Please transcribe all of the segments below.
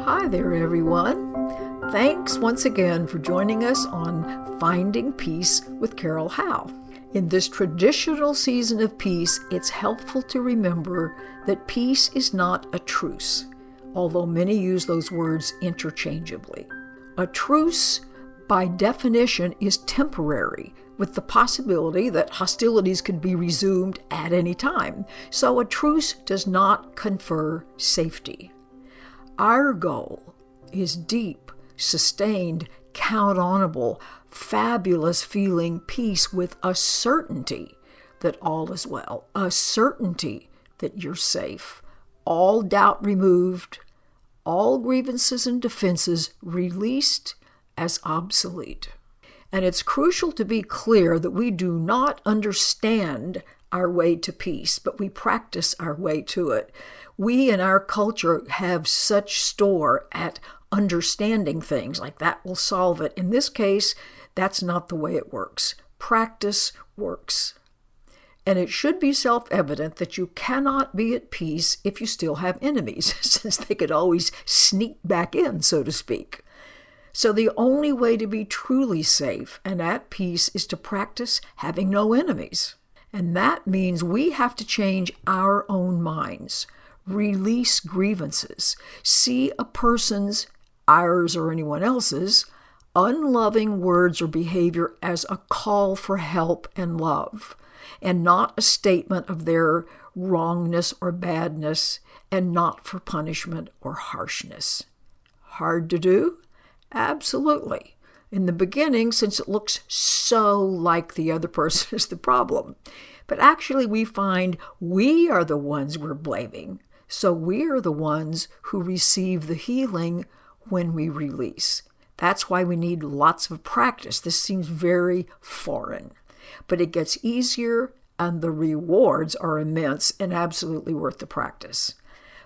Hi there, everyone. Thanks once again for joining us on Finding Peace with Carol Howe. In this traditional season of peace, it's helpful to remember that peace is not a truce, although many use those words interchangeably. A truce, by definition, is temporary, with the possibility that hostilities could be resumed at any time. So a truce does not confer safety. Our goal is deep, sustained, count-onable, fabulous feeling peace with a certainty that all is well, a certainty that you're safe, all doubt removed, all grievances and defenses released as obsolete. And it's crucial to be clear that we do not understand our way to peace, but we practice our way to it. We in our culture have such store at understanding things, like that will solve it. In this case, that's not the way it works. Practice works. And it should be self-evident that you cannot be at peace if you still have enemies, since they could always sneak back in, so to speak. So the only way to be truly safe and at peace is to practice having no enemies. And that means we have to change our own minds, release grievances, see a person's, ours or anyone else's, unloving words or behavior as a call for help and love, and not a statement of their wrongness or badness, and not for punishment or harshness. Hard to do? Absolutely. In the beginning, since it looks so like the other person is the problem. But actually we find we are the ones we're blaming. So we are the ones who receive the healing when we release. That's why we need lots of practice. This seems very foreign. But it gets easier and the rewards are immense and absolutely worth the practice.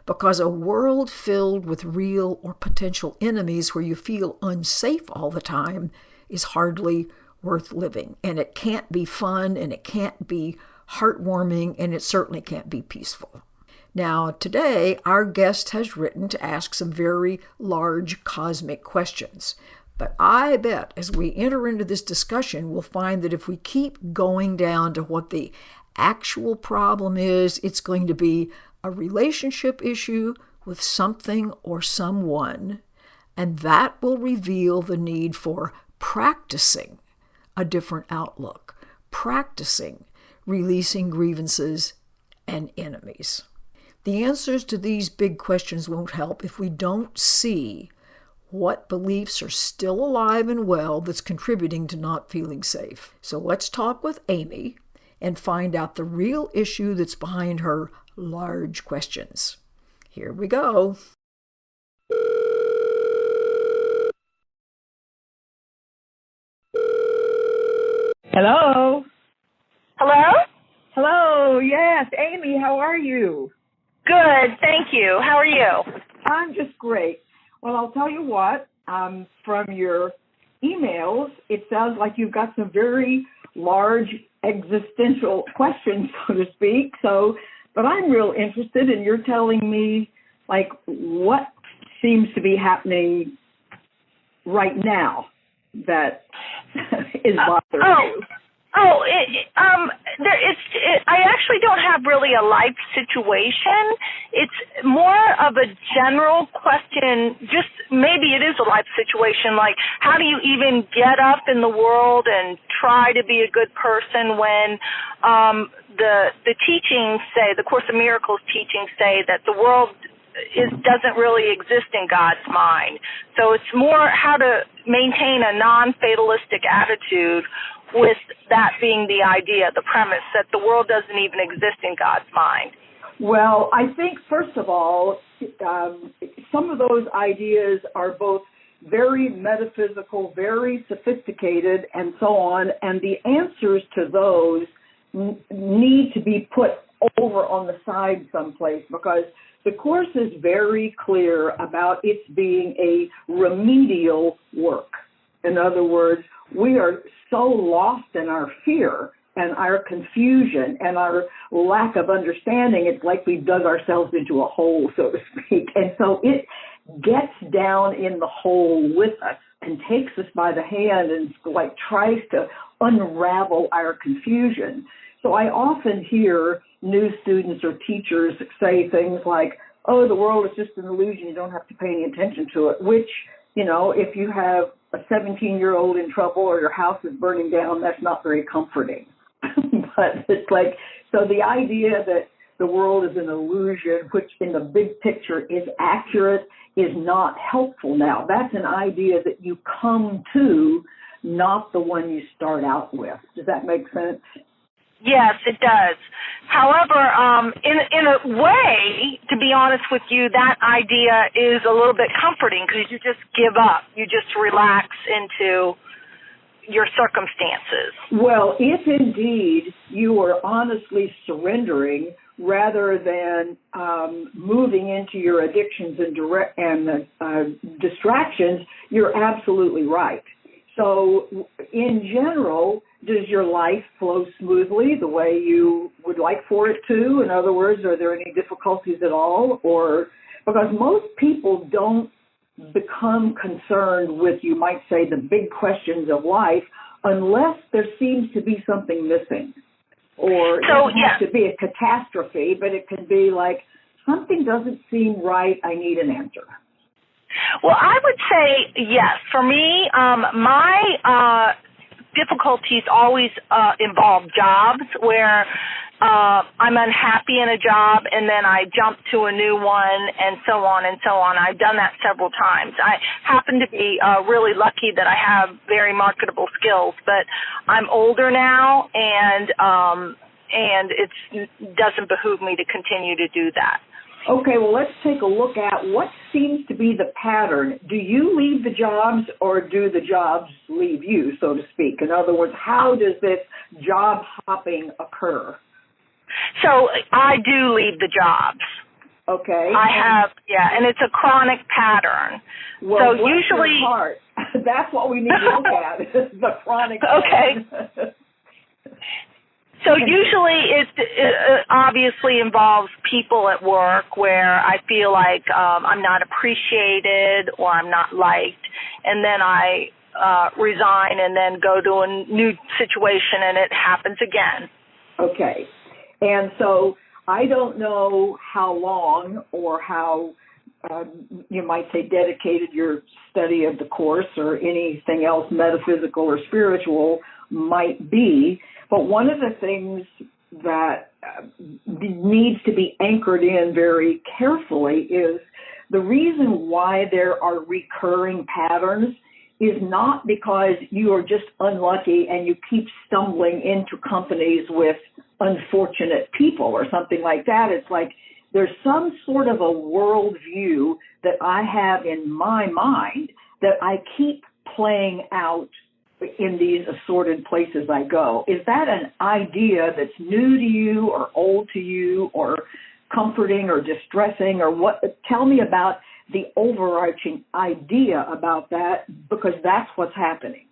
Because a world filled with real or potential enemies where you feel unsafe all the time is hardly worth living. And it can't be fun, and it can't be heartwarming, and it certainly can't be peaceful. Now, today, our guest has written to ask some very large cosmic questions. But I bet as we enter into this discussion, we'll find that if we keep going down to what the actual problem is, it's going to be a relationship issue with something or someone, and that will reveal the need for practicing a different outlook, practicing releasing grievances and enemies. The answers to these big questions won't help if we don't see what beliefs are still alive and well that's contributing to not feeling safe. So let's talk with Amy and find out the real issue that's behind her large questions. Here we go. Hello. Hello? Hello. Yes, Amy, how are you? Good, thank you. How are you? I'm just great. Well, I'll tell you what, from your emails, it sounds like you've got some very large existential questions, so to speak. But I'm real interested in your telling me, like, what seems to be happening right now that is bothering you. I actually don't have really a life situation. It's more of a general question, just maybe it is a life situation, like how do you even get up in the world and try to be a good person when the teachings say, the Course in Miracles teachings say that the world doesn't really exist in God's mind. So it's more how to maintain a non-fatalistic attitude with that being the idea, the premise that the world doesn't even exist in God's mind. Well, I think, first of all, some of those ideas are both very metaphysical, very sophisticated, and so on, and the answers to those need to be put over on the side someplace, because the Course is very clear about its being a remedial work. In other words, we are so lost in our fear and our confusion and our lack of understanding, it's like we've dug ourselves into a hole, so to speak. And so gets down in the hole with us and takes us by the hand and like tries to unravel our confusion. So I often hear new students or teachers say things like, oh, the world is just an illusion, you don't have to pay any attention to it, which, you know, if you have a 17-year-old in trouble or your house is burning down, that's not very comforting. But it's like, so the idea that the world is an illusion, which in the big picture is accurate, is not helpful now. That's an idea that you come to, not the one you start out with. Does that make sense? Yes, it does. However, in a way, to be honest with you, that idea is a little bit comforting because you just give up. You just relax into your circumstances. Well, if indeed you are honestly surrendering rather than moving into your addictions and distractions, you're absolutely right. So in general, does your life flow smoothly the way you would like for it to? In other words, are there any difficulties at all? Or because most people don't become concerned with, you might say, the big questions of life unless there seems to be something missing. Or it doesn't have to be a catastrophe, but it can be like, something doesn't seem right, I need an answer. Well, I would say yes. For me, my difficulties always involve jobs where I'm unhappy in a job and then I jump to a new one and so on and so on. I've done that several times. I happen to be really lucky that I have very marketable skills, but I'm older now and it doesn't behoove me to continue to do that. Okay, well, let's take a look at what seems to be the pattern. Do you leave the jobs or do the jobs leave you, so to speak? In other words, how does this job hopping occur? So I do leave the jobs. Okay. I have, and it's a chronic pattern. Well, so usually, your heart? That's what we need to look at, the chronic pattern. Okay. So usually it obviously involves people at work where I feel like I'm not appreciated or I'm not liked, and then I resign and then go to a new situation and it happens again. Okay. And so I don't know how long or how you might say dedicated your study of the Course or anything else metaphysical or spiritual might be, but one of the things that needs to be anchored in very carefully is the reason why there are recurring patterns is not because you are just unlucky and you keep stumbling into companies with unfortunate people or something like that. It's like there's some sort of a worldview that I have in my mind that I keep playing out in these assorted places I go. Is that an idea that's new to you or old to you or comforting or distressing or what? Tell me about the overarching idea about that, because that's what's happening.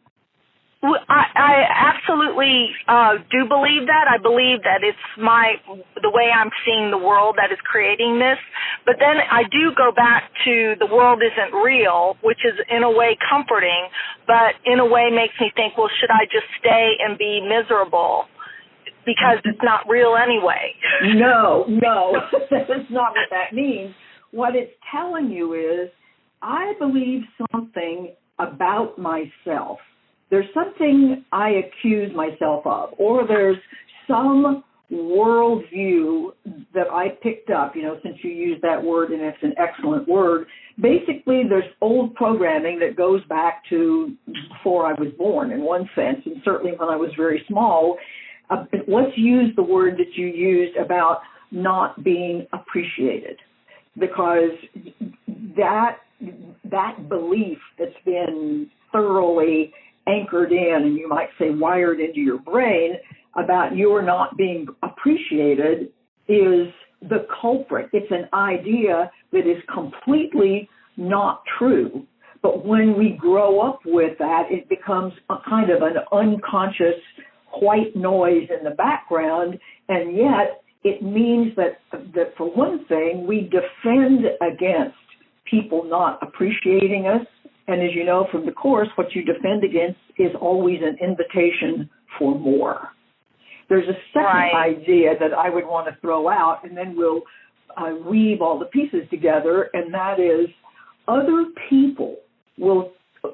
Well, I absolutely do believe that. I believe that it's the way I'm seeing the world that is creating this. But then I do go back to the world isn't real, which is in a way comforting, but in a way makes me think, well, should I just stay and be miserable because it's not real anyway? No, that's not what that means. What it's telling you is I believe something about myself. There's something I accuse myself of, or there's some worldview that I picked up, since you used that word, and it's an excellent word. Basically, there's old programming that goes back to before I was born in one sense, and certainly when I was very small. Let's use the word that you used about not being appreciated, because that belief that's been thoroughly anchored in, and you might say wired into your brain about you're not being appreciated is the culprit. It's an idea that is completely not true. But when we grow up with that, it becomes a kind of an unconscious white noise in the background, and yet it means that for one thing, we defend against people not appreciating us. And as you know from the Course, what you defend against is always an invitation for more. There's a second idea that I would want to throw out, and then we'll weave all the pieces together, and that is other people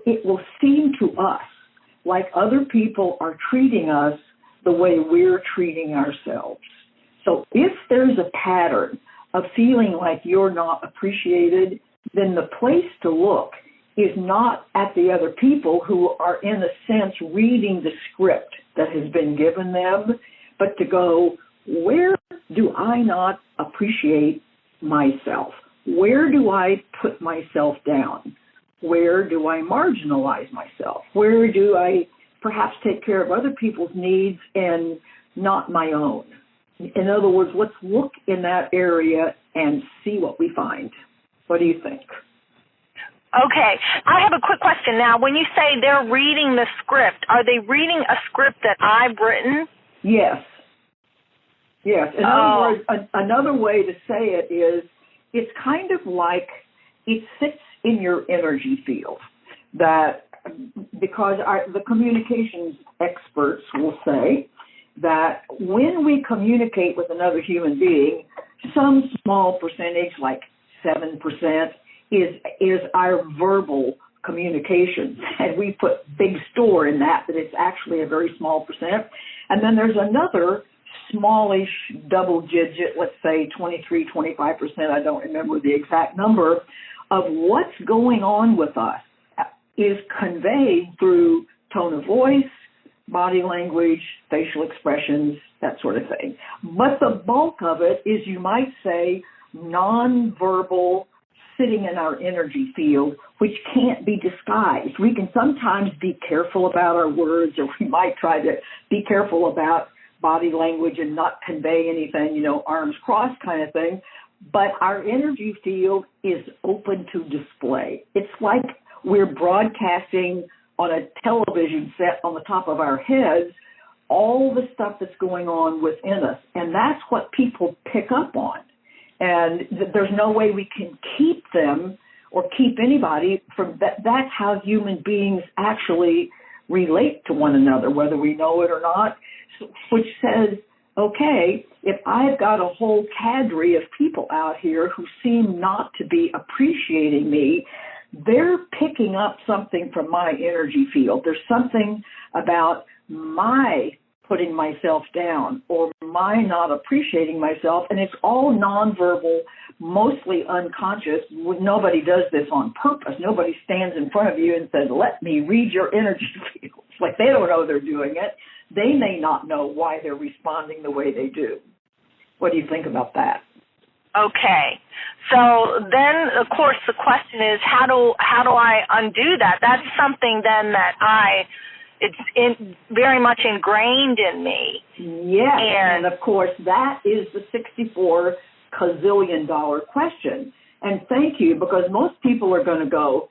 it will seem to us like other people are treating us the way we're treating ourselves. So if there's a pattern of feeling like you're not appreciated, then the place to look is not at the other people who are, in a sense, reading the script that has been given them, but to go, where do I not appreciate myself? Where do I put myself down? Where do I marginalize myself? Where do I perhaps take care of other people's needs and not my own? In other words, let's look in that area and see what we find. What do you think? Okay. I have a quick question now. When you say they're reading the script, are they reading a script that I've written? Yes. Yes. In other words, another way to say it is it's kind of like it sits in your energy field. That because the communications experts will say that when we communicate with another human being, some small percentage, like 7%, is our verbal communication. And we put big store in that it's actually a very small percent. And then there's another smallish double digit, let's say 23, 25%, I don't remember the exact number, of what's going on with us is conveyed through tone of voice, body language, facial expressions, that sort of thing. But the bulk of it is, you might say, nonverbal, sitting in our energy field, which can't be disguised. We can sometimes be careful about our words, or we might try to be careful about body language and not convey anything, arms crossed kind of thing. But our energy field is open to display. It's like we're broadcasting on a television set on the top of our heads all the stuff that's going on within us. And that's what people pick up on. And there's no way we can keep them or keep anybody from that. That's how human beings actually relate to one another, whether we know it or not, which says, okay, if I've got a whole cadre of people out here who seem not to be appreciating me, they're picking up something from my energy field. There's something about my putting myself down or my not appreciating myself, and it's all nonverbal, mostly unconscious. Nobody does this on purpose. Nobody stands in front of you and says, let me read your energy field. It's like they don't know they're doing it. They may not know why they're responding the way they do. What do you think about that? Okay. So then, of course, the question is, how do I undo that? That's something then that it's very much ingrained in me. Yes, and of course, that is the $64 gazillion question. And thank you, because most people are going to go,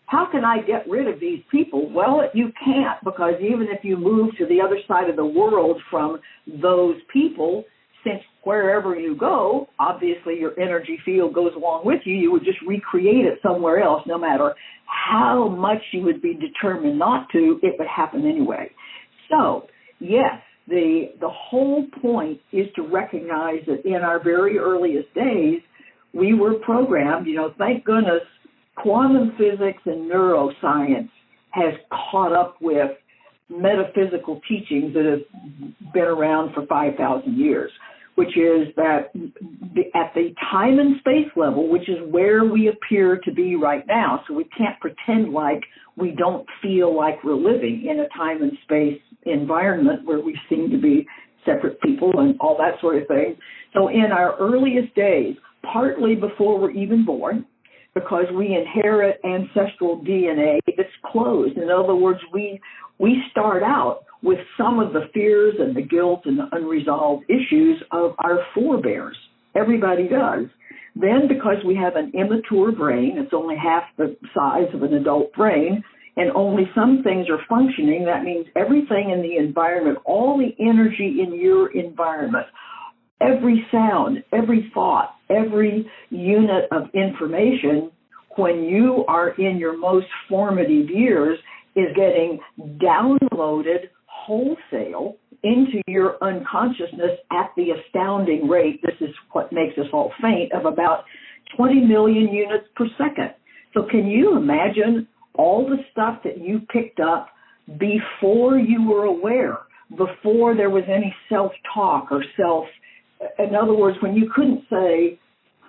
how can I get rid of these people? Well, you can't, because even if you move to the other side of the world from those people, since wherever you go, obviously your energy field goes along with you, you would just recreate it somewhere else, no matter how much you would be determined not to, it would happen anyway. So, yes, the whole point is to recognize that in our very earliest days, we were programmed, thank goodness, quantum physics and neuroscience has caught up with metaphysical teachings that have been around for 5,000 years, which is that at the time and space level, which is where we appear to be right now, so we can't pretend like we don't feel like we're living in a time and space environment where we seem to be separate people and all that sort of thing. So in our earliest days, partly before we're even born, because we inherit ancestral DNA that's closed. In other words, we start out with some of the fears and the guilt and the unresolved issues of our forebears. Everybody does. Then because we have an immature brain, it's only half the size of an adult brain, and only some things are functioning, that means everything in the environment, all the energy in your environment, every sound, every thought, every unit of information, when you are in your most formative years is getting downloaded wholesale into your unconsciousness at the astounding rate, this is what makes us all faint, of about 20 million units per second. So can you imagine all the stuff that you picked up before you were aware, before there was any self-talk or in other words, when you couldn't say,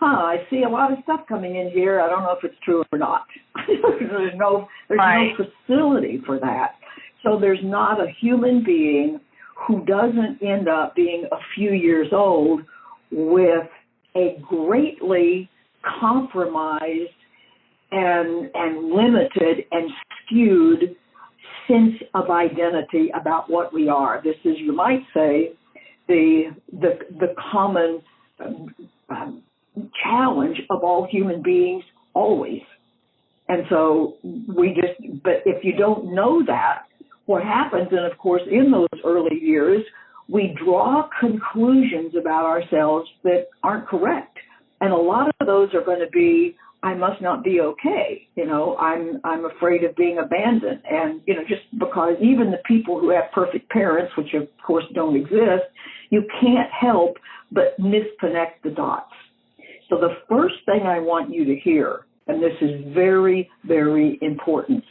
I see a lot of stuff coming in here, I don't know if it's true or not. There's no facility for that. So there's not a human being who doesn't end up being a few years old with a greatly compromised and limited and skewed sense of identity about what we are. This is, you might say, the common challenge of all human beings always. And so but if you don't know that, what happens, and of course in those early years, we draw conclusions about ourselves that aren't correct. And a lot of those are going to be, I must not be okay. I'm afraid of being abandoned. And, just because even the people who have perfect parents, which of course don't exist, you can't help but misconnect the dots. So the first thing I want you to hear, and this is very, very important,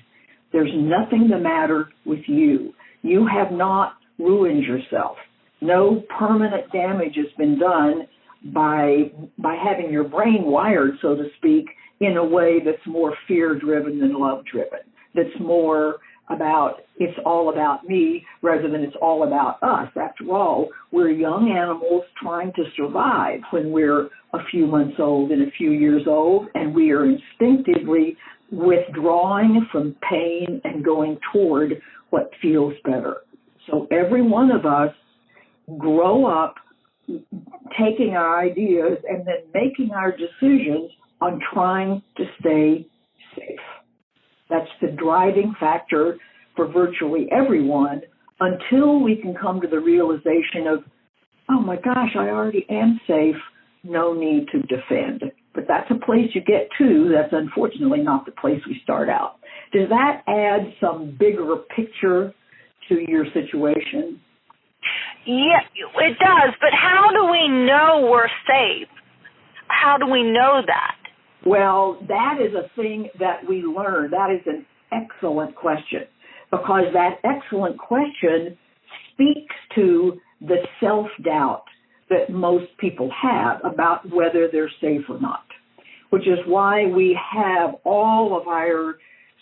there's nothing the matter with you. You have not ruined yourself. No permanent damage has been done by having your brain wired, so to speak, in a way that's more fear-driven than love-driven, that's more about, it's all about me rather than it's all about us. After all, we're young animals trying to survive when we're a few months old and a few years old, and we are instinctively withdrawing from pain and going toward what feels better. So every one of us grow up taking our ideas and then making our decisions on trying to stay safe. That's the driving factor for virtually everyone until we can come to the realization of, oh my gosh, I already am safe, no need to defend. But that's a place you get to. That's unfortunately not the place we start out. Does that add some bigger picture to your situation? Yeah, it does. But how do we know we're safe? How do we know that? Well, that is a thing that we learn. That is an excellent question, because that excellent question speaks to the self-doubt that most people have about whether they're safe or not, which is why we have all of our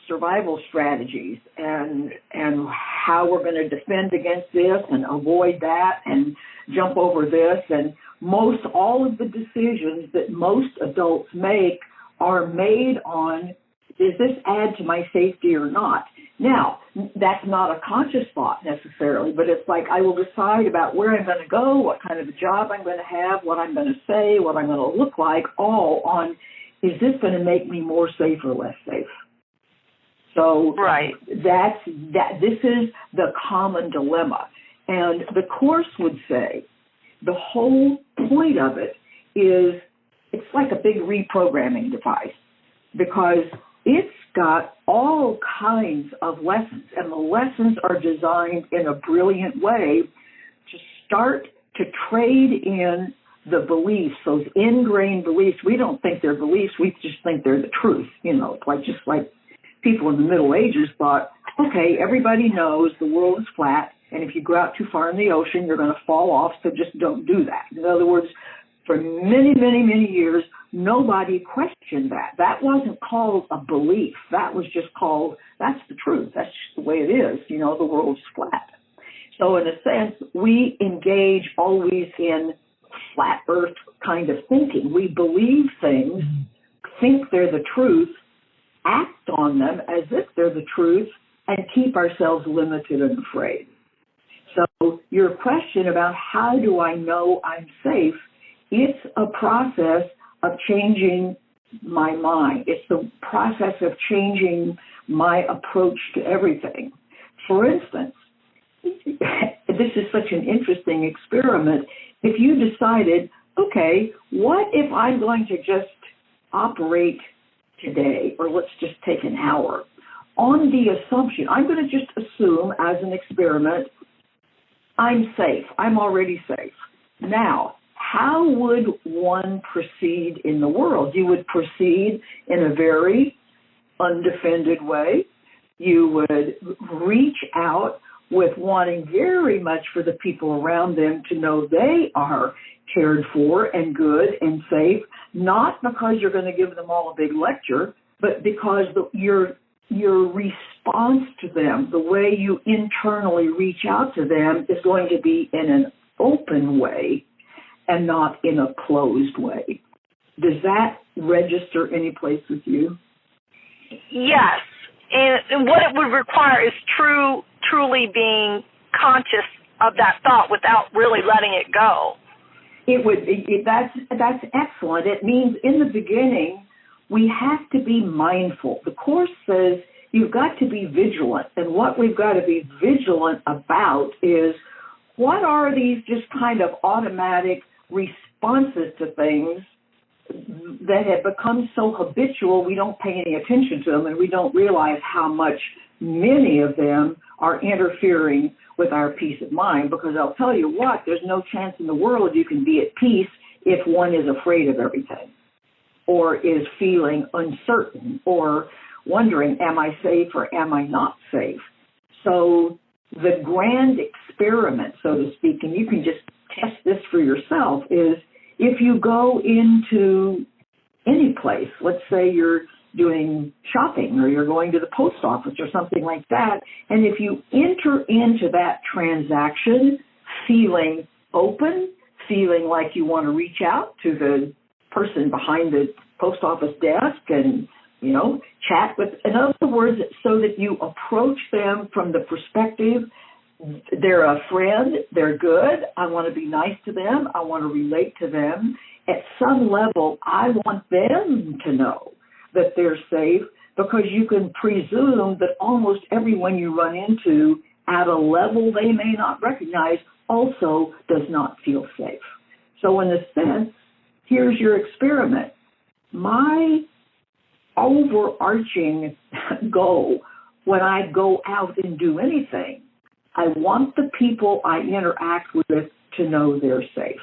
survival strategies and how we're going to defend against this and avoid that and jump over this. And most all of the decisions that most adults make are made on, does this add to my safety or not? Now, that's not a conscious thought necessarily, but it's like I will decide about where I'm going to go, what kind of a job I'm going to have, what I'm going to say, what I'm going to look like, all on, is this going to make me more safe or less safe? So right. This is the common dilemma. And the Course would say the whole point of it is it's like a big reprogramming device, because it's got all kinds of lessons, and the lessons are designed in a brilliant way to start to trade in the beliefs, those ingrained beliefs. We don't think they're beliefs, we just think they're the truth. Just like people in the Middle Ages thought, okay, everybody knows the world is flat, and if you go out too far in the ocean, you're going to fall off, so just don't do that. In other words, for many, many, many years, nobody questioned that. That wasn't called a belief. That was just called, that's the truth. That's just the way it is. The world's flat. So in a sense, we engage always in flat earth kind of thinking. We believe things, think they're the truth, act on them as if they're the truth, and keep ourselves limited and afraid. So your question about how do I know I'm safe, it's a process of changing my mind. It's the process of changing my approach to everything. For instance, this is such an interesting experiment. If you decided, okay, what if I'm going to just operate today, or let's just take an hour, on the assumption, I'm going to just assume as an experiment, I'm safe. I'm already safe. Now, how would one proceed in the world? You would proceed in a very undefended way. You would reach out with wanting very much for the people around them to know they are cared for and good and safe, not because you're going to give them all a big lecture, but because your response to them, the way you internally reach out to them, is going to be in an open way and not in a closed way. Does that register any place with you? Yes. And what it would require is truly being conscious of that thought without really letting it go. That's excellent. It means in the beginning, we have to be mindful. The Course says you've got to be vigilant. And what we've got to be vigilant about is, what are these just kind of automatic responses to things that have become so habitual we don't pay any attention to them, and we don't realize how much many of them are interfering with our peace of mind. Because I'll tell you what, there's no chance in the world you can be at peace if one is afraid of everything, or is feeling uncertain, or wondering, am I safe or am I not safe? So the grand experiment, so to speak, and you can just test this for yourself, is if you go into any place, let's say you're doing shopping or you're going to the post office or something like that, and if you enter into that transaction feeling open, feeling like you want to reach out to the person behind the post office desk and, chat with, in other words, so that you approach them from the perspective, they're a friend, they're good, I want to be nice to them, I want to relate to them. At some level, I want them to know that they're safe, because you can presume that almost everyone you run into at a level they may not recognize also does not feel safe. So in a sense, here's your experiment. My overarching goal when I go out and do anything, I want the people I interact with to know they're safe.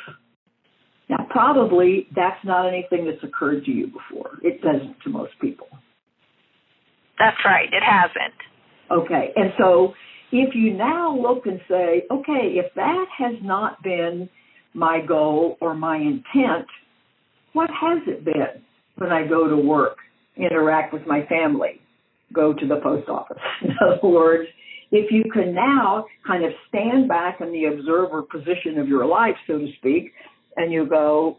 Now, probably that's not anything that's occurred to you before. It doesn't to most people. That's right. It hasn't. Okay. And so if you now look and say, okay, if that has not been my goal or my intent, what has it been when I go to work, interact with my family, go to the post office? In other words, if you can now kind of stand back in the observer position of your life, so to speak, and you go,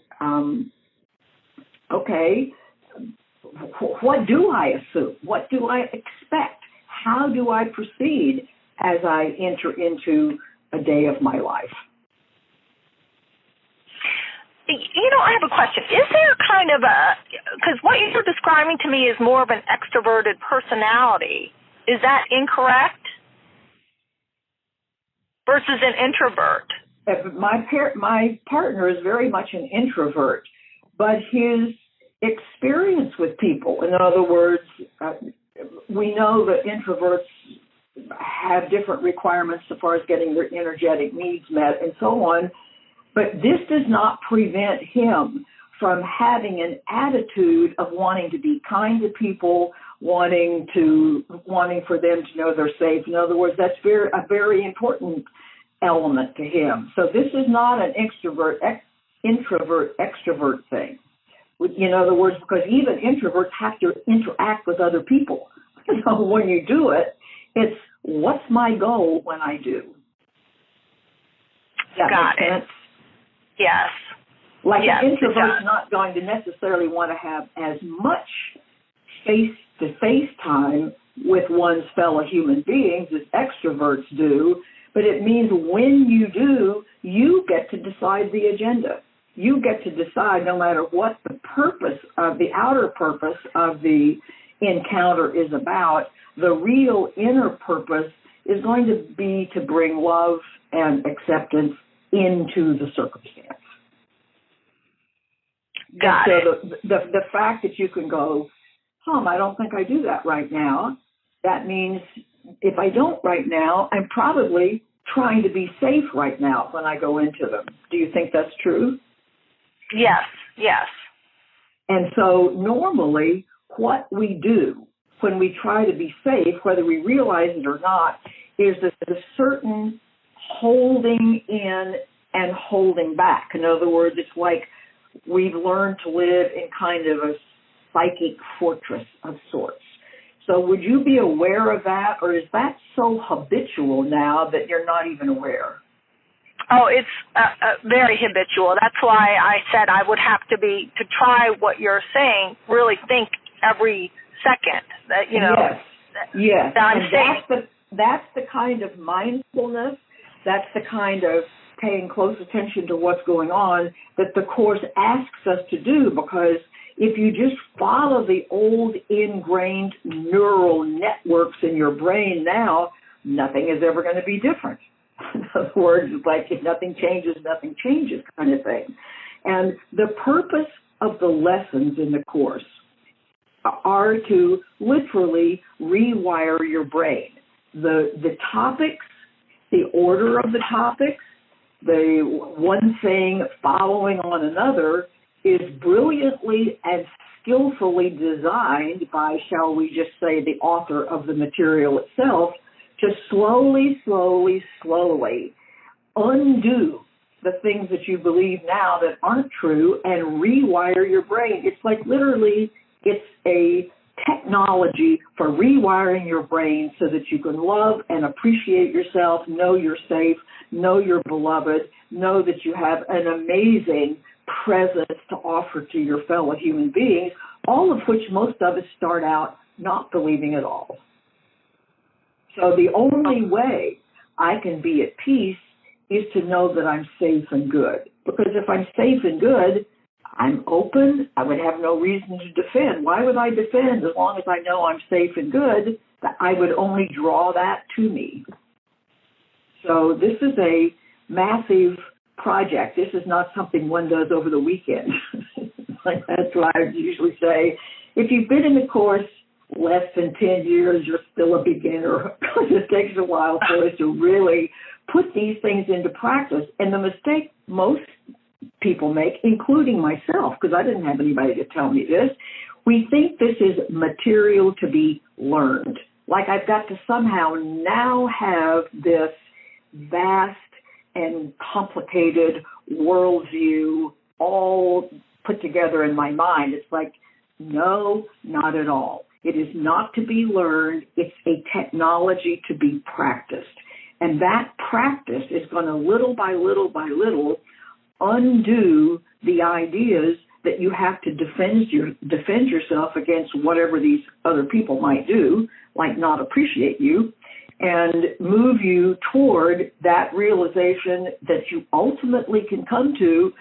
okay, what do I assume? What do I expect? How do I proceed as I enter into a day of my life? I have a question. Is there kind of because what you're describing to me is more of an extroverted personality. Is that incorrect? Versus an introvert? My partner is very much an introvert, but his experience with people, in other words, we know that introverts have different requirements as far as getting their energetic needs met and so on, but this does not prevent him from having an attitude of wanting to be kind to people, wanting for them to know they're safe. In other words, that's a very important element to him. So this is not an introvert, extrovert thing. In other words, because even introverts have to interact with other people. So when you do it, it's what's my goal when I do? Got it. Yes. Like an introvert's not going to necessarily want to have as much face-to-face time with one's fellow human beings as extroverts do, but it means when you do, you get to decide the agenda. You get to decide, no matter what the purpose of the outer purpose of the encounter is about, the real inner purpose is going to be to bring love and acceptance into the circumstance. Got it. So the fact that you can go, I don't think I do that right now. That means if I don't right now, I'm probably trying to be safe right now when I go into them. Do you think that's true? Yes, yes. And so normally what we do when we try to be safe, whether we realize it or not, is a certain holding in and holding back. In other words, it's like we've learned to live in kind of a psychic fortress of sorts. So would you be aware of that, or is that so habitual now that you're not even aware? Oh, it's very habitual. That's why I said I would have to try what you're saying, really think every second that, Yes. that I'm safe. That's the kind of mindfulness, that's the kind of paying close attention to what's going on that the Course asks us to do, because if you just follow the old ingrained neural networks in your brain now, nothing is ever going to be different. In other words, it's like if nothing changes kind of thing. And the purpose of the lessons in the Course are to literally rewire your brain. The topics, the order of the topics, the one thing following on another is brilliantly and skillfully designed by, shall we just say, the author of the material itself, to slowly undo the things that you believe now that aren't true and rewire your brain. It's like literally, it's a technology for rewiring your brain so that you can love and appreciate yourself, know you're safe, know you're beloved, know that you have an amazing presence to offer to your fellow human beings, all of which most of us start out not believing at all. So the only way I can be at peace is to know that I'm safe and good. Because if I'm safe and good, I'm open. I would have no reason to defend. Why would I defend as long as I know I'm safe and good? I would only draw that to me. So this is a massive project. This is not something one does over the weekend. That's why I usually say, if you've been in the Course less than 10 years, you're still a beginner. It takes a while for us to really put these things into practice. And the mistake most people make, including myself, because I didn't have anybody to tell me this, we think this is material to be learned. Like I've got to somehow now have this vast and complicated worldview all put together in my mind. It's like, no, not at all. It is not to be learned. It's a technology to be practiced. And that practice is going to little by little undo the ideas that you have to defend yourself against whatever these other people might do, like not appreciate you, and move you toward that realization that you ultimately can come to.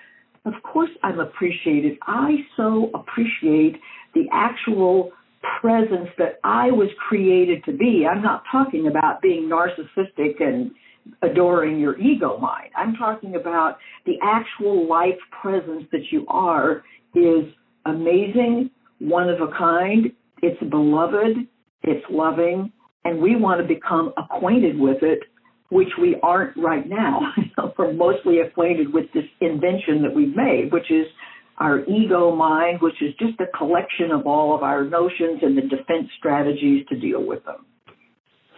Of course I'm appreciated. I so appreciate the actual presence that I was created to be. I'm not talking about being narcissistic and adoring your ego mind. I'm talking about the actual life presence that you are is amazing, one of a kind, it's beloved, it's loving, and we want to become acquainted with it, which we aren't right now. We're mostly acquainted with this invention that we've made, which is our ego mind, which is just a collection of all of our notions and the defense strategies to deal with them.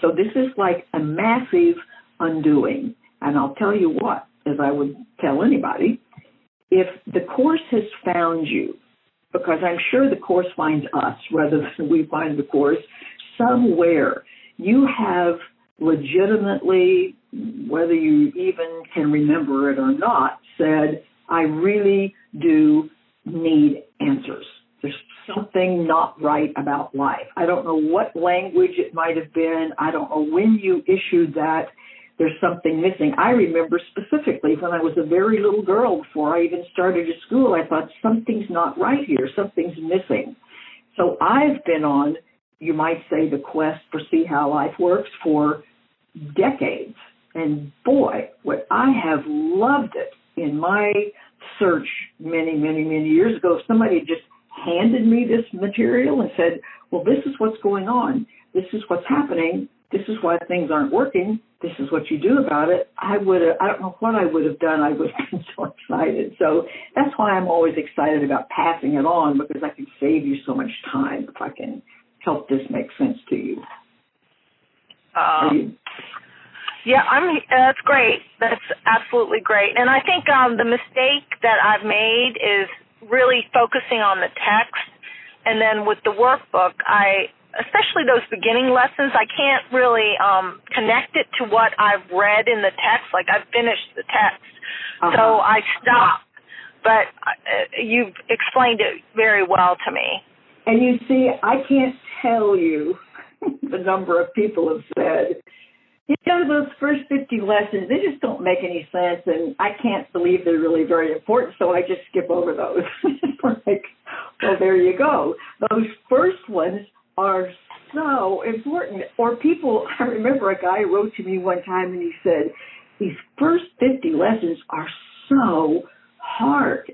So this is like a massive undoing. And I'll tell you what, as I would tell anybody, if the Course has found you, because I'm sure the Course finds us rather than we find the Course, somewhere you have legitimately, whether you even can remember it or not, said, I really do need answers. There's something not right about life. I don't know what language it might have been. I don't know when you issued that. There's something missing. I remember specifically when I was a very little girl, before I even started at school, I thought something's not right here. Something's missing. So I've been on, you might say, the quest for see how life works for decades. And boy, what I have loved it in my search many years ago. If somebody just handed me this material and said, well, this is what's going on. This is what's happening. This is why things aren't working. This is what you do about it. I don't know what I would have done. I would have been so excited. So that's why I'm always excited about passing it on, because I can save you so much time if I can help this make sense to you. Yeah, that's great. That's absolutely great. And I think the mistake that I've made is really focusing on the text. And then with the workbook, especially those beginning lessons, I can't really connect it to what I've read in the text. Like, I've finished the text, so I stop. But you've explained it very well to me. And you see, I can't tell you the number of people have said, those first 50 lessons, they just don't make any sense, and I can't believe they're really very important, so I just skip over those. Like, well, there you go. Those first ones are so important. Or people, I remember a guy wrote to me one time and he said, these first 50 lessons are so hard.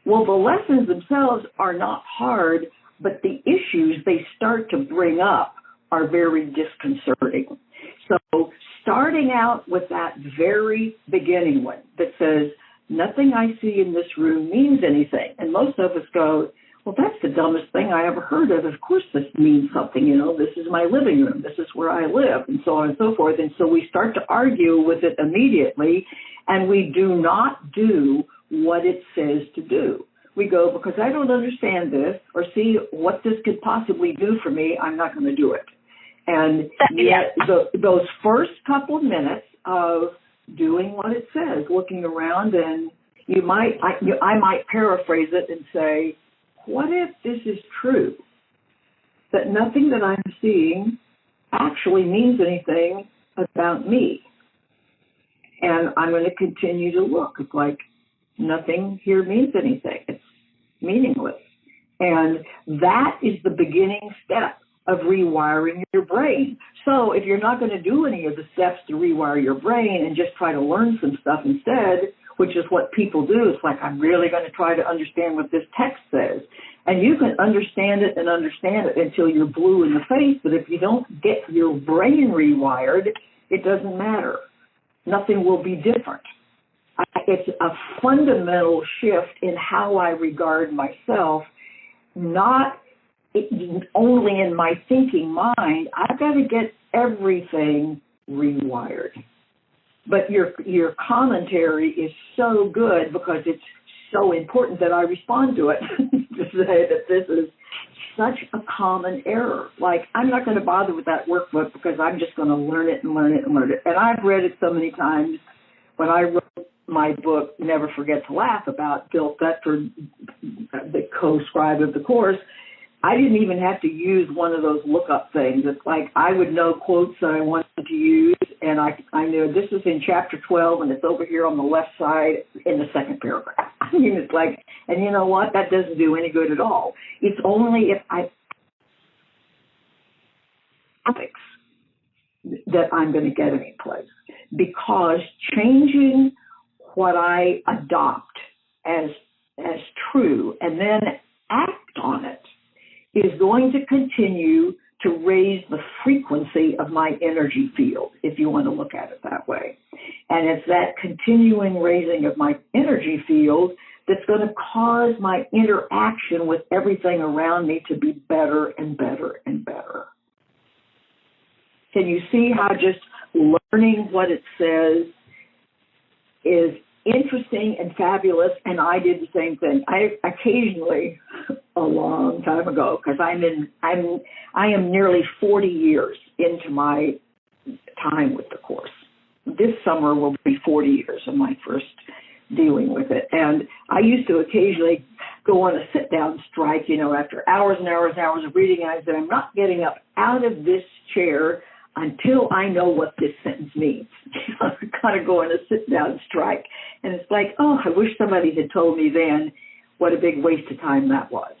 Well, the lessons themselves are not hard, but the issues they start to bring up are very disconcerting. So starting out with that very beginning one that says, nothing I see in this room means anything. And most of us go, well, that's the dumbest thing I ever heard of. Of course this means something, this is my living room, this is where I live, and so on and so forth. And so we start to argue with it immediately, and we do not do what it says to do. We go, because I don't understand this or see what this could possibly do for me, I'm not going to do it. And yet those first couple of minutes of doing what it says, looking around, and I might paraphrase it and say, what if this is true, that nothing that I'm seeing actually means anything about me? And I'm going to continue to look. It's like nothing here means anything. It's meaningless. And that is the beginning step of rewiring your brain. So if you're not going to do any of the steps to rewire your brain and just try to learn some stuff instead, which is what people do, it's like, I'm really going to try to understand what this text says. And you can understand it until you're blue in the face, but if you don't get your brain rewired, it doesn't matter. Nothing will be different. It's a fundamental shift in how I regard myself, not only in my thinking mind. I've got to get everything rewired. But your commentary is so good because it's so important that I respond to it to say that this is such a common error. Like, I'm not going to bother with that workbook because I'm just going to learn it and learn it and learn it. And I've read it so many times. When I wrote my book, Never Forget to Laugh, about Bill Thetford, the co-scribe of the course, I didn't even have to use one of those lookup things. It's like I would know quotes that I wanted to use, and I knew this is in chapter 12, and it's over here on the left side in the second paragraph. I mean, it's like, and you know what? That doesn't do any good at all. It's only if topics that I'm going to get any place, because changing what I adopt as true and then act on it is going to continue to raise the frequency of my energy field, if you want to look at it that way. And it's that continuing raising of my energy field that's going to cause my interaction with everything around me to be better and better and better. Can you see how just learning what it says is interesting and fabulous? And I did the same thing. I occasionally, a long time ago, because I am nearly 40 years into my time with the course. This summer will be 40 years of my first dealing with it. And I used to occasionally go on a sit-down strike, after hours and hours and hours of reading. And I said, I'm not getting up out of this chair until I know what this sentence means. I kind of go on a sit-down strike. And it's like, oh, I wish somebody had told me then what a big waste of time that was.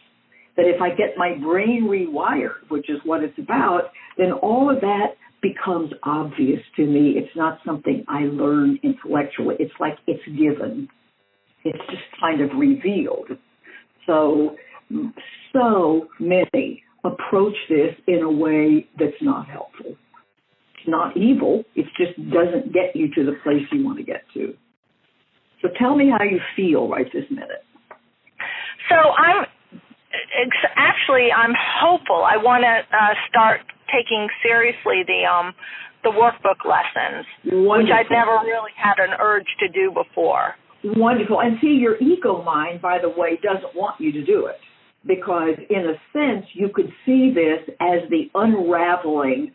That if I get my brain rewired, which is what it's about, then all of that becomes obvious to me. It's not something I learn intellectually. It's like it's given. It's just kind of revealed. So so many approach this in a way that's not helpful. It's not evil. It just doesn't get you to the place you want to get to. So tell me how you feel right this minute. So I'm hopeful. I want to start taking seriously the workbook lessons, Wonderful. Which I'd never really had an urge to do before. Wonderful. And see, your ego mind, by the way, doesn't want you to do it, because in a sense you could see this as the unraveling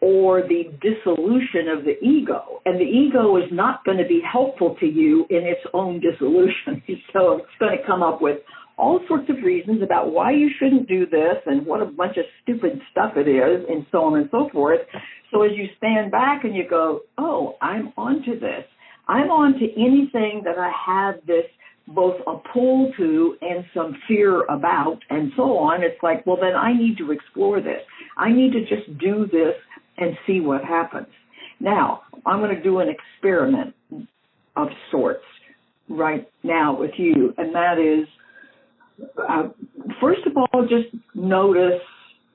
or the dissolution of the ego. And the ego is not going to be helpful to you in its own dissolution. So it's going to come up with all sorts of reasons about why you shouldn't do this and what a bunch of stupid stuff it is, and so on and so forth. So as you stand back and you go, oh, I'm onto this. I'm onto anything that I have this both a pull to and some fear about and so on. It's like, well, then I need to explore this. I need to just do this and see what happens. Now, I'm going to do an experiment of sorts right now with you, and that is, first of all, just notice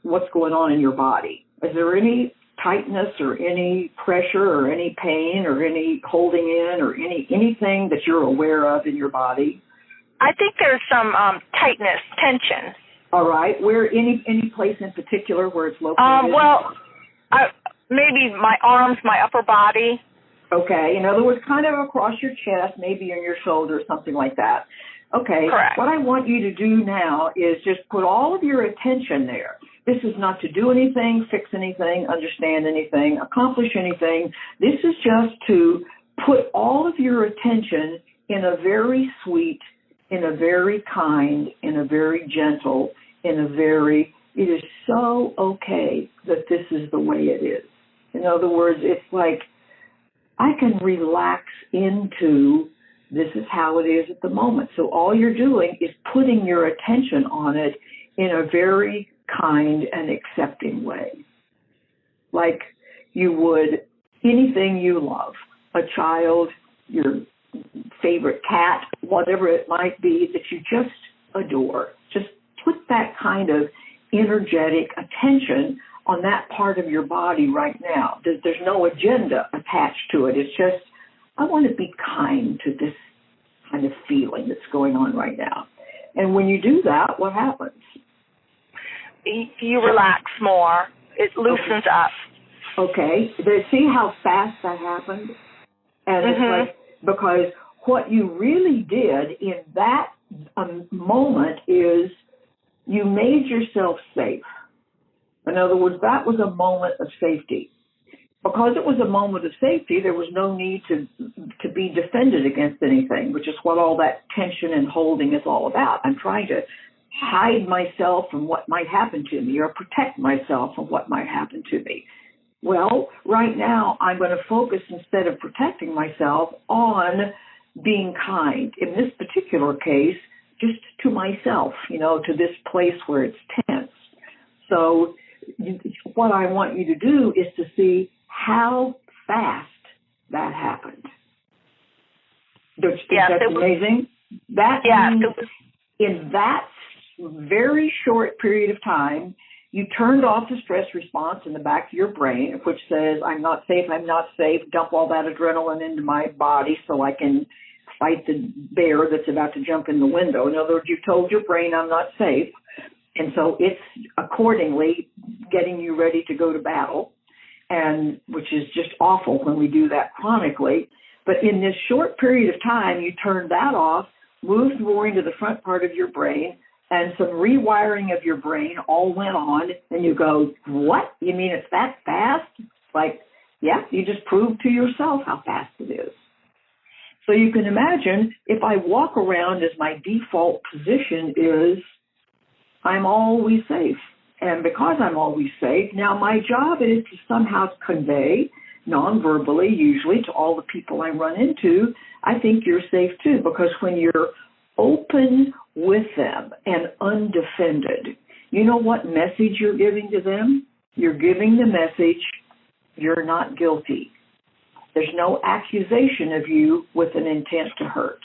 what's going on in your body. Is there any tightness or any pressure or any pain or any holding in or anything that you're aware of in your body? I think there's some tightness, tension. All right. Where any place in particular where it's located? Maybe my arms, my upper body. Okay. In other words, kind of across your chest, maybe on your shoulder, something like that. Okay. Correct. What I want you to do now is just put all of your attention there. This is not to do anything, fix anything, understand anything, accomplish anything. This is just to put all of your attention in a very sweet, in a very kind, in a very gentle, it is so okay that this is the way it is. In other words, it's like I can relax into this is how it is at the moment. So all you're doing is putting your attention on it in a very kind and accepting way. Like you would anything you love, a child, your favorite cat, whatever it might be that you just adore. Just put that kind of energetic attention on that part of your body right now. There's no agenda attached to it. It's just, I want to be kind to this kind of feeling that's going on right now. And when you do that, what happens? You relax more. It loosens up. Okay. See how fast that happened? And it's like, because what you really did in that moment is you made yourself safe. In other words, that was a moment of safety. Because it was a moment of safety, there was no need to be defended against anything, which is what all that tension and holding is all about. I'm trying to hide myself from what might happen to me or protect myself from what might happen to me. Well, right now, I'm going to focus, instead of protecting myself, on being kind. In this particular case, just to myself, to this place where it's tense. So what I want you to do is to see how fast that happened. That's amazing. That means in that very short period of time, you turned off the stress response in the back of your brain, which says, I'm not safe, dump all that adrenaline into my body so I can fight the bear that's about to jump in the window. In other words, you told your brain, I'm not safe. And so it's accordingly getting you ready to go to battle, and which is just awful when we do that chronically. But in this short period of time, you turned that off, moved more into the front part of your brain, and some rewiring of your brain all went on, and you go, what? You mean it's that fast? Like, yeah, you just proved to yourself how fast it is. So you can imagine if I walk around as my default position is I'm always safe. And because I'm always safe, now my job is to somehow convey, non-verbally usually, to all the people I run into, I think you're safe too. Because when you're open with them and undefended, you know what message you're giving to them? You're giving the message, you're not guilty. There's no accusation of you with an intent to hurt.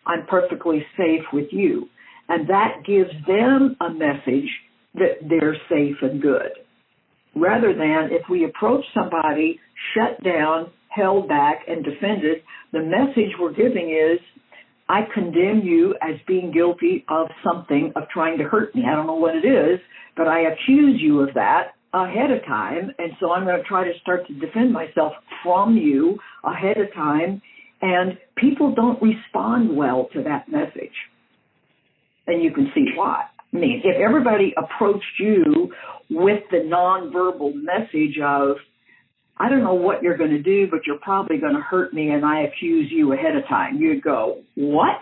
I'm perfectly safe with you. And that gives them a message that they're safe and good. Rather than if we approach somebody shut down, held back, and defended, the message we're giving is, I condemn you as being guilty of something, of trying to hurt me. I don't know what it is, but I accuse you of that ahead of time, and so I'm going to try to start to defend myself from you ahead of time, and people don't respond well to that message. And you can see why. I mean, if everybody approached you with the nonverbal message of, I don't know what you're going to do, but you're probably going to hurt me, and I accuse you ahead of time, you'd go, what?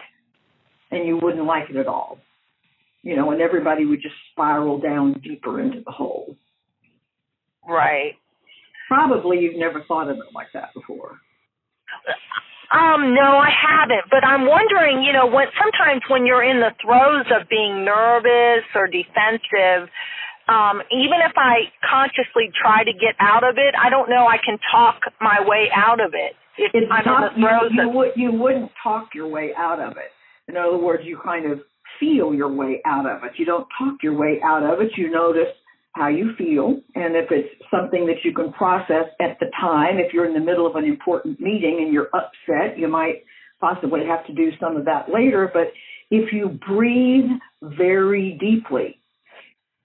And you wouldn't like it at all. You know, and everybody would just spiral down deeper into the hole. Right. Probably you've never thought of it like that before. No, I haven't. But I'm wondering, you know, sometimes when you're in the throes of being nervous or defensive, even if I consciously try to get out of it, I don't know I can talk my way out of it. If I'm in the throes you wouldn't talk your way out of it. In other words, you kind of feel your way out of it. You don't talk your way out of it. You notice how you feel, and if it's something that you can process at the time, if you're in the middle of an important meeting and you're upset, you might possibly have to do some of that later. But if you breathe very deeply,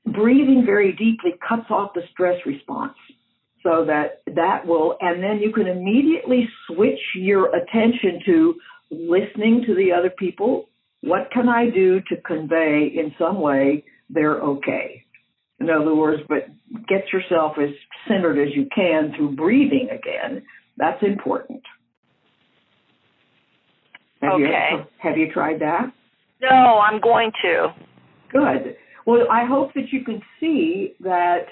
breathing very deeply cuts off the stress response, so that will, and then you can immediately switch your attention to listening to the other people. What can I do to convey in some way they're okay? In other words, but get yourself as centered as you can through breathing again. That's important. Have you tried that? No, I'm going to. Good. Well, I hope that you can see that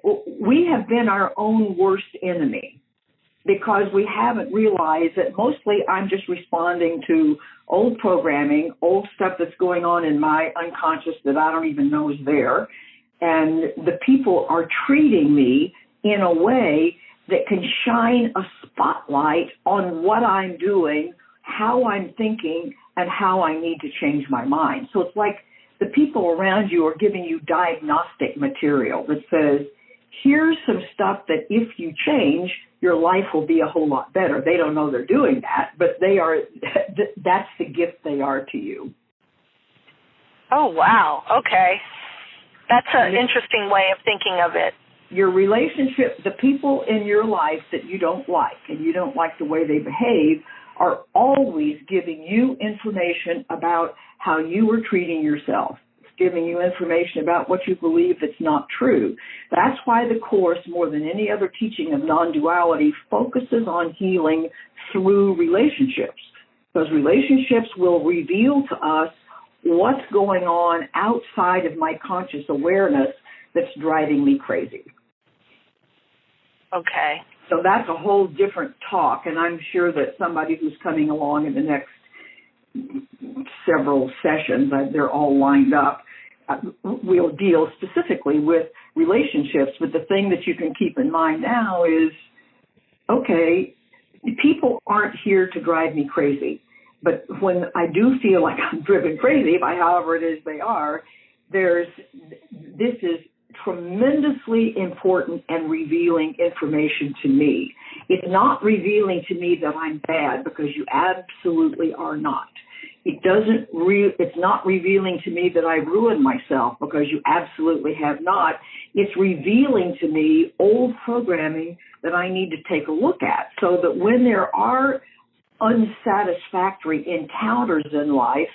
we have been our own worst enemy because we haven't realized that mostly I'm just responding to old programming, old stuff that's going on in my unconscious that I don't even know is there. And the people are treating me in a way that can shine a spotlight on what I'm doing, how I'm thinking, and how I need to change my mind. So it's like the people around you are giving you diagnostic material that says, here's some stuff that if you change, your life will be a whole lot better. They don't know they're doing that, but that's the gift they are to you. Oh, wow. Okay. That's an interesting way of thinking of it. Your relationship, the people in your life that you don't like and you don't like the way they behave are always giving you information about how you are treating yourself. It's giving you information about what you believe that's not true. That's why the Course, more than any other teaching of non-duality, focuses on healing through relationships. Those relationships will reveal to us what's going on outside of my conscious awareness that's driving me crazy. Okay. So that's a whole different talk, and I'm sure that somebody who's coming along in the next several sessions, they're all lined up, we'll deal specifically with relationships. But the thing that you can keep in mind now is, okay, people aren't here to drive me crazy. But when I do feel like I'm driven crazy by however it is they are, this is tremendously important and revealing information to me. It's not revealing to me that I'm bad, because you absolutely are not. It's not revealing to me that I ruined myself, because you absolutely have not. It's revealing to me old programming that I need to take a look at, so that when there are unsatisfactory encounters in life,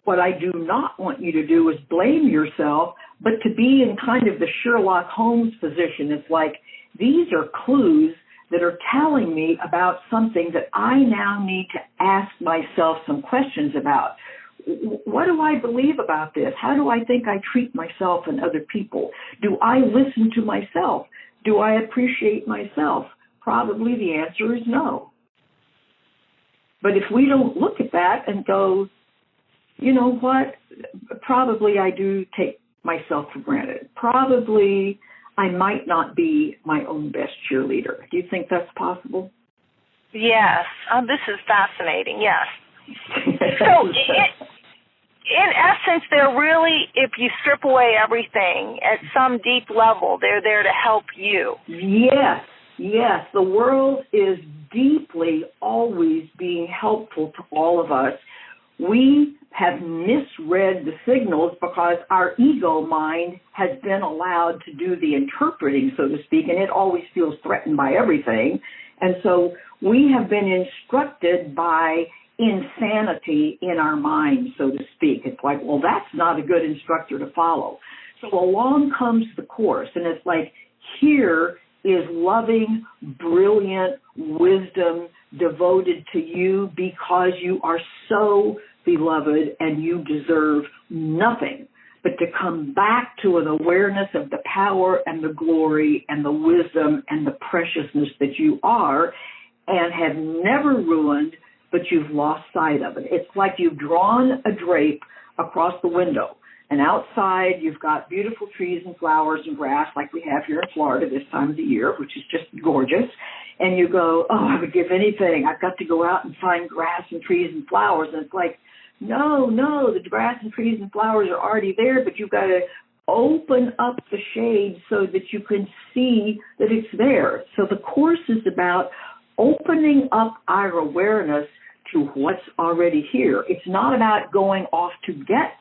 what I do not want you to do is blame yourself, but to be in kind of the Sherlock Holmes position. It's like, these are clues that are telling me about something that I now need to ask myself some questions about. What do I believe about this? How do I think I treat myself and other people? Do I listen to myself? Do I appreciate myself? Probably the answer is no. But if we don't look at that and go, you know what, probably I do take myself for granted. Probably I might not be my own best cheerleader. Do you think that's possible? Yes. This is fascinating, yes. in essence, they're really, if you strip away everything at some deep level, they're there to help you. Yes, yes. The world is deeply always being helpful to all of us. We have misread the signals because our ego mind has been allowed to do the interpreting, so to speak, and it always feels threatened by everything. And so we have been instructed by insanity in our mind, so to speak. It's like, well, that's not a good instructor to follow. So along comes the Course, and it's like, here is loving, brilliant wisdom devoted to you because you are so beloved and you deserve nothing but to come back to an awareness of the power and the glory and the wisdom and the preciousness that you are and have never ruined, but you've lost sight of it. It's like you've drawn a drape across the window, and outside you've got beautiful trees and flowers and grass like we have here in Florida this time of the year, which is just gorgeous. And you go, oh, I would give anything. I've got to go out and find grass and trees and flowers. And it's like, no, the grass and trees and flowers are already there, but you've got to open up the shade so that you can see that it's there. So the Course is about opening up our awareness to what's already here. It's not about going off to get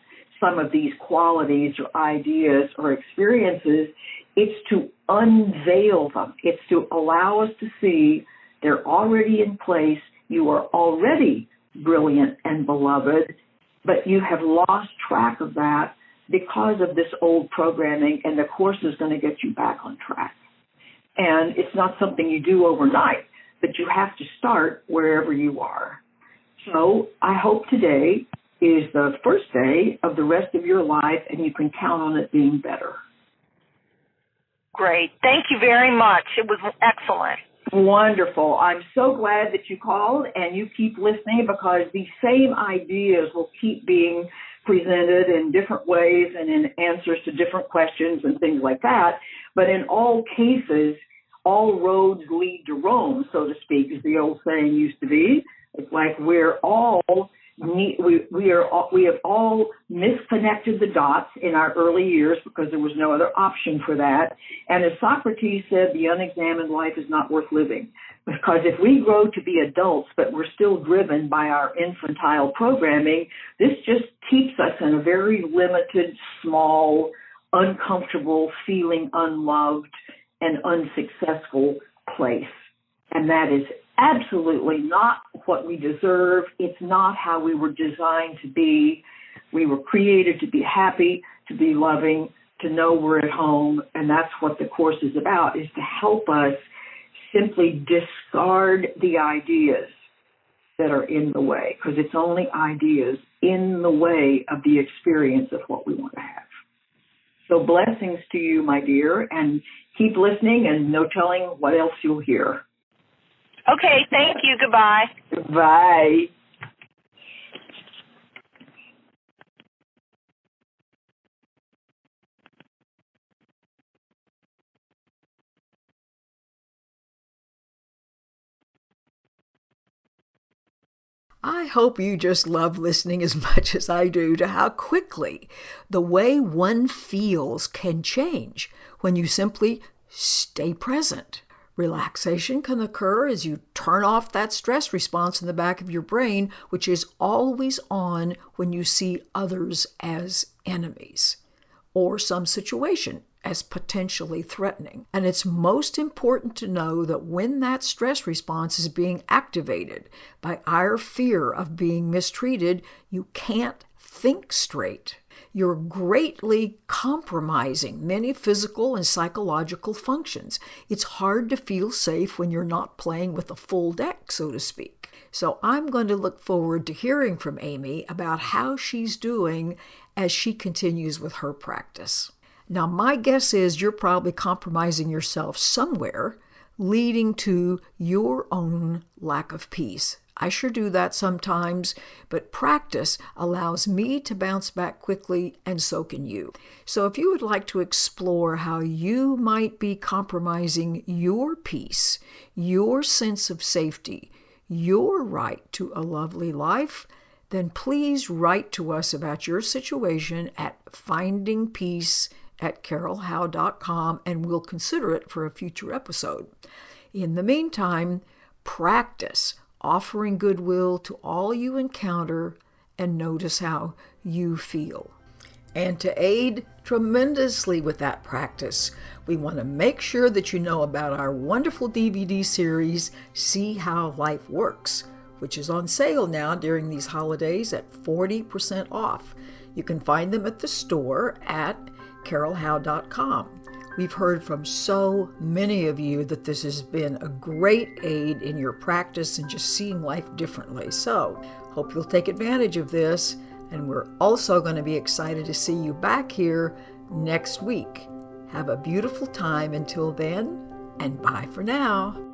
some of these qualities or ideas or experiences. It's to unveil them. It's to allow us to see they're already in place. You are already brilliant and beloved, but you have lost track of that because of this old programming, and the Course is going to get you back on track. And it's not something you do overnight, but you have to start wherever you are. So I hope today is the first day of the rest of your life, and you can count on it being better. Great. Thank you very much. It was excellent. Wonderful. I'm so glad that you called and you keep listening, because these same ideas will keep being presented in different ways and in answers to different questions and things like that. But in all cases, all roads lead to Rome, so to speak, as the old saying used to be. It's like we have all misconnected the dots in our early years because there was no other option for that. And as Socrates said, the unexamined life is not worth living. Because if we grow to be adults, but we're still driven by our infantile programming, this just keeps us in a very limited, small, uncomfortable, feeling unloved and unsuccessful place. And that is absolutely not what we deserve. It's not how we were designed to be. We were created to be happy, to be loving, to know we're at home. And that's what the Course is about, is to help us simply discard the ideas that are in the way, because it's only ideas in the way of the experience of what we want to have. So blessings to you, my dear, and keep listening, and no telling what else you'll hear. Okay, thank you. Goodbye. Bye. I hope you just love listening as much as I do to how quickly the way one feels can change when you simply stay present. Relaxation can occur as you turn off that stress response in the back of your brain, which is always on when you see others as enemies or some situation as potentially threatening. And it's most important to know that when that stress response is being activated by our fear of being mistreated, you can't think straight. You're greatly compromising many physical and psychological functions. It's hard to feel safe when you're not playing with a full deck, so to speak. So I'm going to look forward to hearing from Amy about how she's doing as she continues with her practice. Now, my guess is you're probably compromising yourself somewhere, leading to your own lack of peace. I sure do that sometimes, but practice allows me to bounce back quickly, and so can you. So if you would like to explore how you might be compromising your peace, your sense of safety, your right to a lovely life, then please write to us about your situation at findingpeace@carolhowe.com, and we'll consider it for a future episode. In the meantime, practice offering goodwill to all you encounter and notice how you feel. And to aid tremendously with that practice, we want to make sure that you know about our wonderful DVD series, See How Life Works, which is on sale now during these holidays at 40% off. You can find them at the store at carolhowe.com. We've heard from so many of you that this has been a great aid in your practice and just seeing life differently. So, hope you'll take advantage of this. And we're also going to be excited to see you back here next week. Have a beautiful time until then, and bye for now.